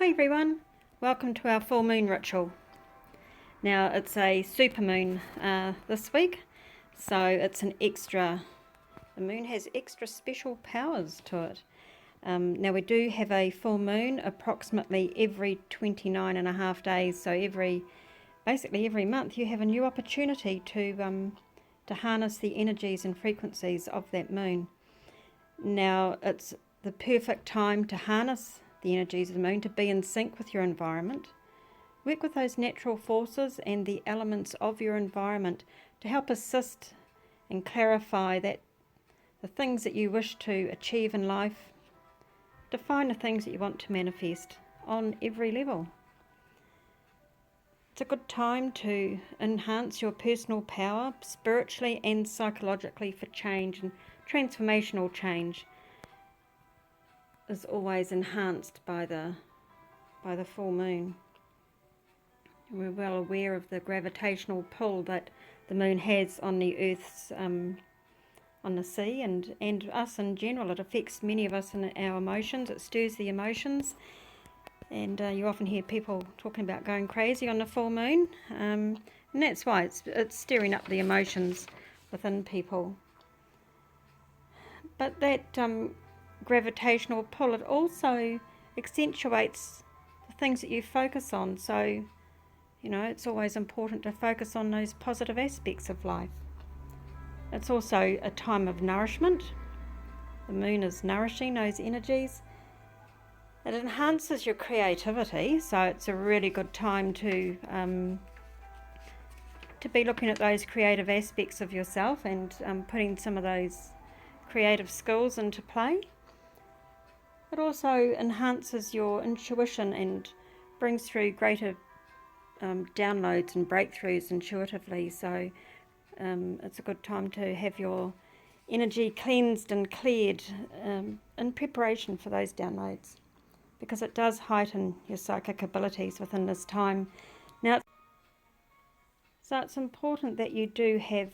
Hi everyone, welcome to our full moon ritual. Now it's a super moon this week, so it's the moon has extra special powers to it. Now we do have a full moon approximately every 29 and a half days, so basically every month you have a new opportunity to harness the energies and frequencies of that moon. Now it's the perfect time to harness the energies of the moon, to be in sync with your environment. Work with those natural forces and the elements of your environment to help assist and clarify the things that you wish to achieve in life. Define the things that you want to manifest on every level. It's a good time to enhance your personal power spiritually and psychologically for change, and transformational change is always enhanced by the full moon. We're well aware of the gravitational pull that the moon has on the Earth's on the sea and us in general. It affects many of us in our emotions. It stirs the emotions, and you often hear people talking about going crazy on the full moon, and that's why it's stirring up the emotions within people. But that gravitational pull, it also accentuates the things that you focus on. So, it's always important to focus on those positive aspects of life. It's also a time of nourishment. The moon is nourishing those energies. It enhances your creativity, so it's a really good time to be looking at those creative aspects of yourself and putting some of those creative skills into play. It also enhances your intuition and brings through greater downloads and breakthroughs intuitively. So it's a good time to have your energy cleansed and cleared in preparation for those downloads, because it does heighten your psychic abilities within this time. Now, so it's important that you do have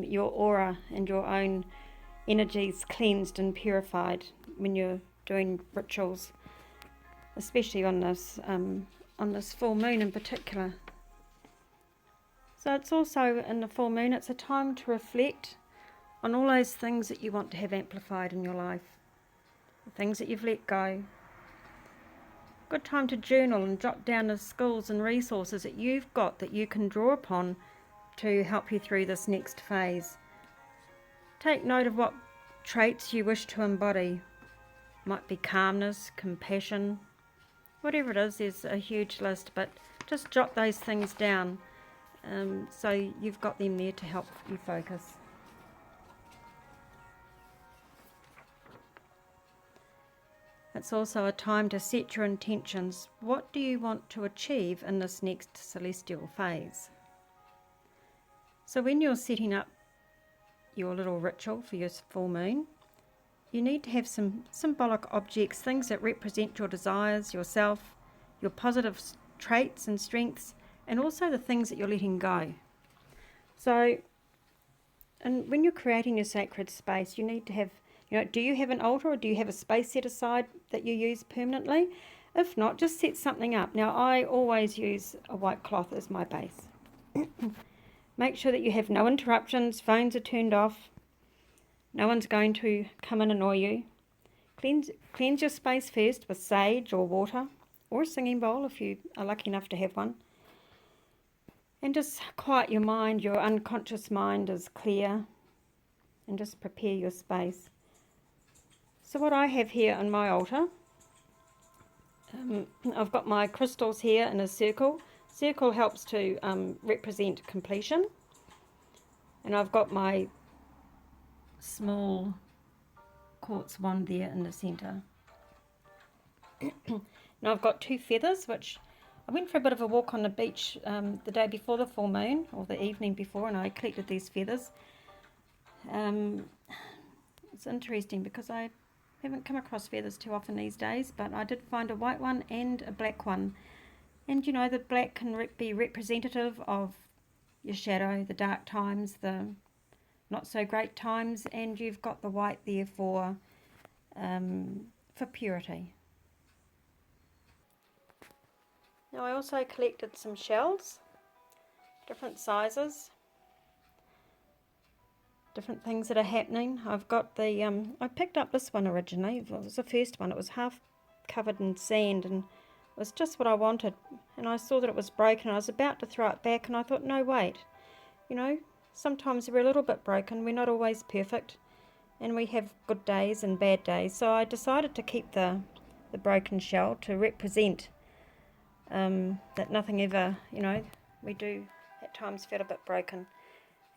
your aura and your own energies cleansed and purified when you're doing rituals, especially on this full moon in particular. So it's also in the full moon, it's a time to reflect on all those things that you want to have amplified in your life, the things that you've let go. Good time to journal and jot down the skills and resources that you've got that you can draw upon to help you through this next phase. Take note of what traits you wish to embody. Might be calmness, compassion, whatever it is. There's a huge list, but just jot those things down so you've got them there to help you focus. It's also a time to set your intentions. What do you want to achieve in this next celestial phase? So when you're setting up your little ritual for your full moon, you need to have some symbolic objects, things that represent your desires, yourself, your positive traits and strengths, and also the things that you're letting go. So, and when you're creating your sacred space, you need to have, do you have an altar, or do you have a space set aside that you use permanently? If not, just set something up. Now, I always use a white cloth as my base. Make sure that you have no interruptions, phones are turned off. No one's going to come and annoy you. Cleanse your space first with sage or water, or a singing bowl if you are lucky enough to have one. And just quiet your mind. Your unconscious mind is clear, and just prepare your space. So what I have here on my altar, I've got my crystals here in a circle. Circle helps to represent completion. And I've got my small quartz wand there in the centre. Now I've got 2 feathers, which I went for a bit of a walk on the beach the day before the full moon, or the evening before, and I collected these feathers. It's interesting because I haven't come across feathers too often these days, but I did find a white one and a black one. And the black can be representative of your shadow, the dark times, the not so great times, and you've got the white there for purity. Now I also collected some shells, different sizes, different things that are happening. I've got the, I picked up this one originally. It was the first one. It was half covered in sand and it was just what I wanted. And I saw that it was broken. I was about to throw it back and I thought, no, wait. You know, sometimes we're a little bit broken. We're not always perfect. And we have good days and bad days. So I decided to keep the broken shell to represent that nothing ever, you know, we do at times feel a bit broken.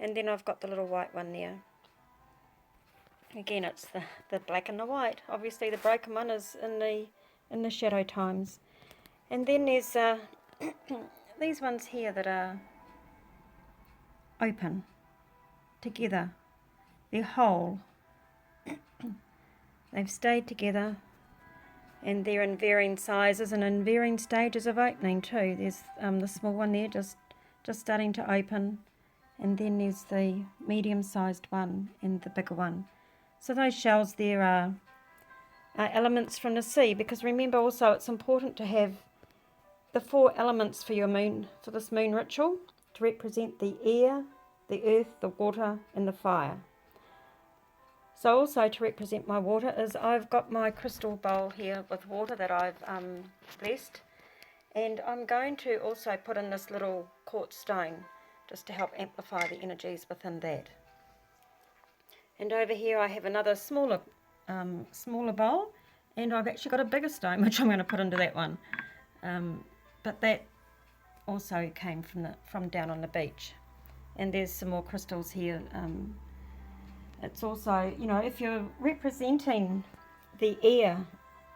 And then I've got the little white one there. Again, it's the black and the white. Obviously the broken one is in the shadow times. And then there's these ones here that are open together. They're whole. They've stayed together, and they're in varying sizes and in varying stages of opening too. There's the small one there just starting to open, and then there's the medium-sized one and the bigger one. So those shells there are elements from the sea, because remember also it's important to have the 4 elements for your moon, for this moon ritual, to represent the air, the earth, the water and the fire. So also to represent my water is I've got my crystal bowl here with water that I've blessed, and I'm going to also put in this little quartz stone just to help amplify the energies within that. And over here I have another smaller bowl, and I've actually got a bigger stone which I'm going to put into that one, but that also came from down on the beach. And there's some more crystals here. It's also, you know, if you're representing the air,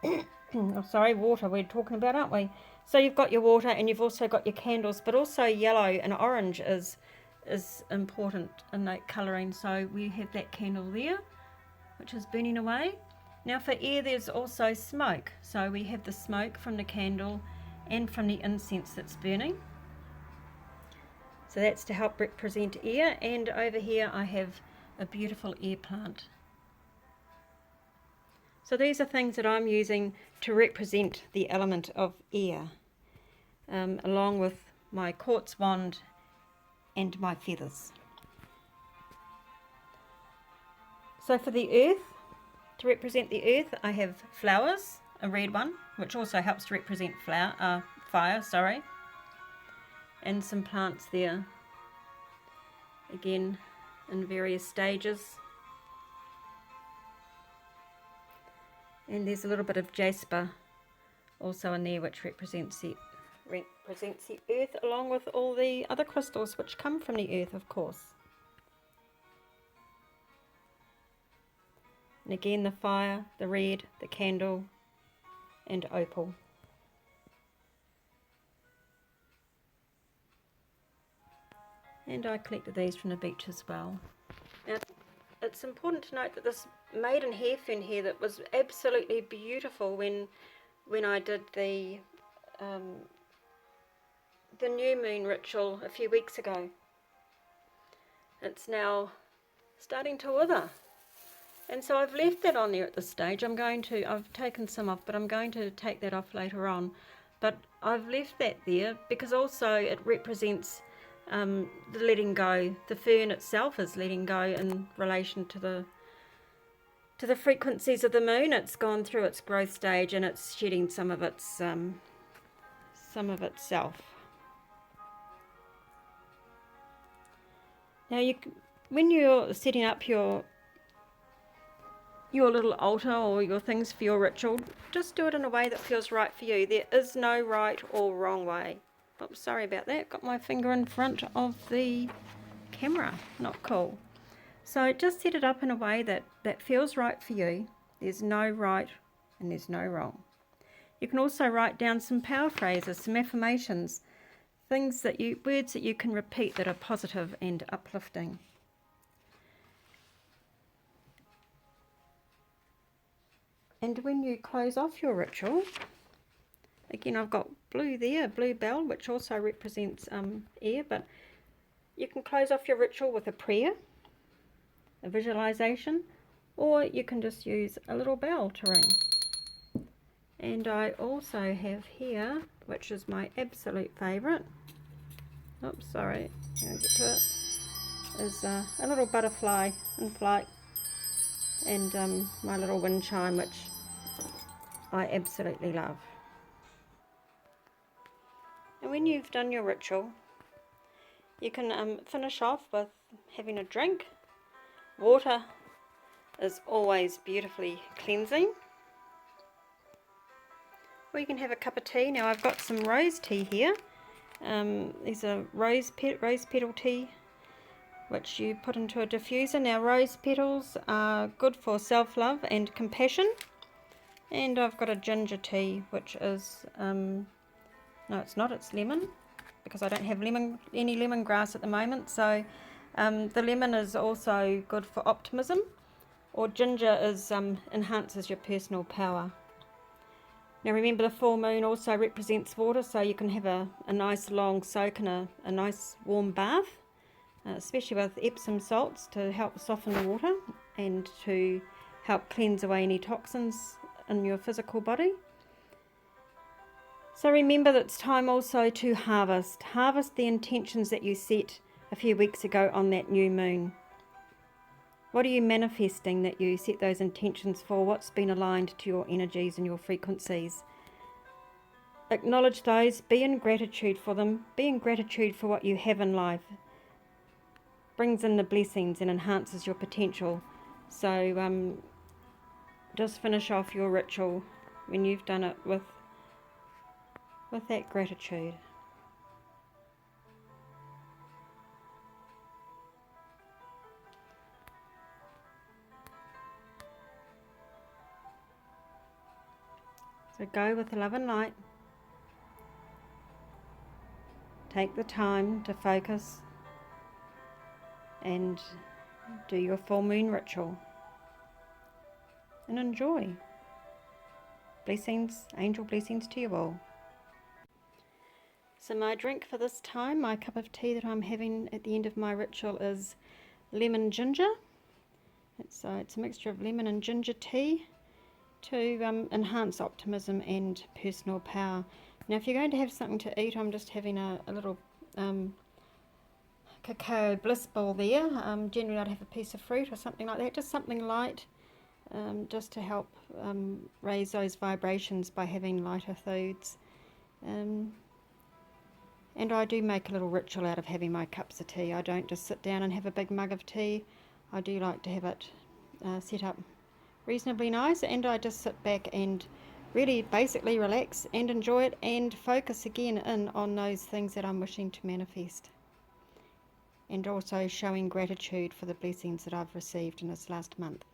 oh, sorry, water we're talking about, aren't we? So you've got your water and you've also got your candles, but also yellow and orange is important in that colouring. So we have that candle there, which is burning away. Now for air, there's also smoke. So we have the smoke from the candle and from the incense that's burning. So that's to help represent air. And over here I have a beautiful air plant. So these are things that I'm using to represent the element of air, along with my quartz wand and my feathers. So for the earth, to represent the earth, I have flowers, a red one, which also helps to represent fire, and some plants there, again in various stages. And there's a little bit of jasper also in there, which represents the earth, along with all the other crystals which come from the earth, of course. And again the fire, the red, the candle and opal. And I collected these from the beach as well. Now, it's important to note that this maiden hair fern here that was absolutely beautiful when I did the new moon ritual a few weeks ago. It's now starting to wither. And so I've left that on there at this stage. I've taken some off, but I'm going to take that off later on. But I've left that there because also it represents the letting go. The fern itself is letting go in relation to the frequencies of the moon. It's gone through its growth stage and it's shedding some of itself. Now when you're setting up your little altar or your things for your ritual, just do it in a way that feels right for you. There is no right or wrong way. Oops, sorry about that. Got my finger in front of the camera. Not cool. So just set it up in a way that feels right for you. There's no right and there's no wrong. You can also write down some power phrases, some affirmations, words that you can repeat that are positive and uplifting. And when you close off your ritual, again I've got blue there, a blue bell, which also represents air, but you can close off your ritual with a prayer, a visualization, or you can just use a little bell to ring. And I also have here, which is my absolute favourite, oops, sorry, I'll get to it, is a little butterfly in flight, and my little wind chime, which I absolutely love. And when you've done your ritual, you can finish off with having a drink. Water is always beautifully cleansing. Or you can have a cup of tea. Now I've got some rose tea here. These are rose petal tea, which you put into a diffuser. Now rose petals are good for self-love and compassion. And I've got a ginger tea, which is, no it's not, it's lemon, because I don't have any lemongrass at the moment. So the lemon is also good for optimism, or ginger is enhances your personal power. Now remember, the full moon also represents water, so you can have a nice long soak in a nice warm bath, especially with Epsom salts to help soften the water and to help cleanse away any toxins in your physical body. So remember that it's time also to harvest the intentions that you set a few weeks ago on that new moon. What are you manifesting that you set those intentions for? What's been aligned to your energies and your frequencies? Acknowledge those, be in gratitude for them, be in gratitude for what you have in life. Brings in the blessings and enhances your potential. So just finish off your ritual when you've done it with that gratitude. So go with love and light. Take the time to focus and do your full moon ritual. And enjoy. Blessings, angel blessings to you all. So my drink for this time, my cup of tea that I'm having at the end of my ritual, is lemon ginger. It's a mixture of lemon and ginger tea to enhance optimism and personal power. Now if you're going to have something to eat, I'm just having a little cacao bliss ball there. Generally I'd have a piece of fruit or something like that, just something light, just to help raise those vibrations by having lighter foods. And I do make a little ritual out of having my cups of tea. I don't just sit down and have a big mug of tea. I do like to have it set up reasonably nice, and I just sit back and really basically relax and enjoy it and focus again in on those things that I'm wishing to manifest. And also showing gratitude for the blessings that I've received in this last month.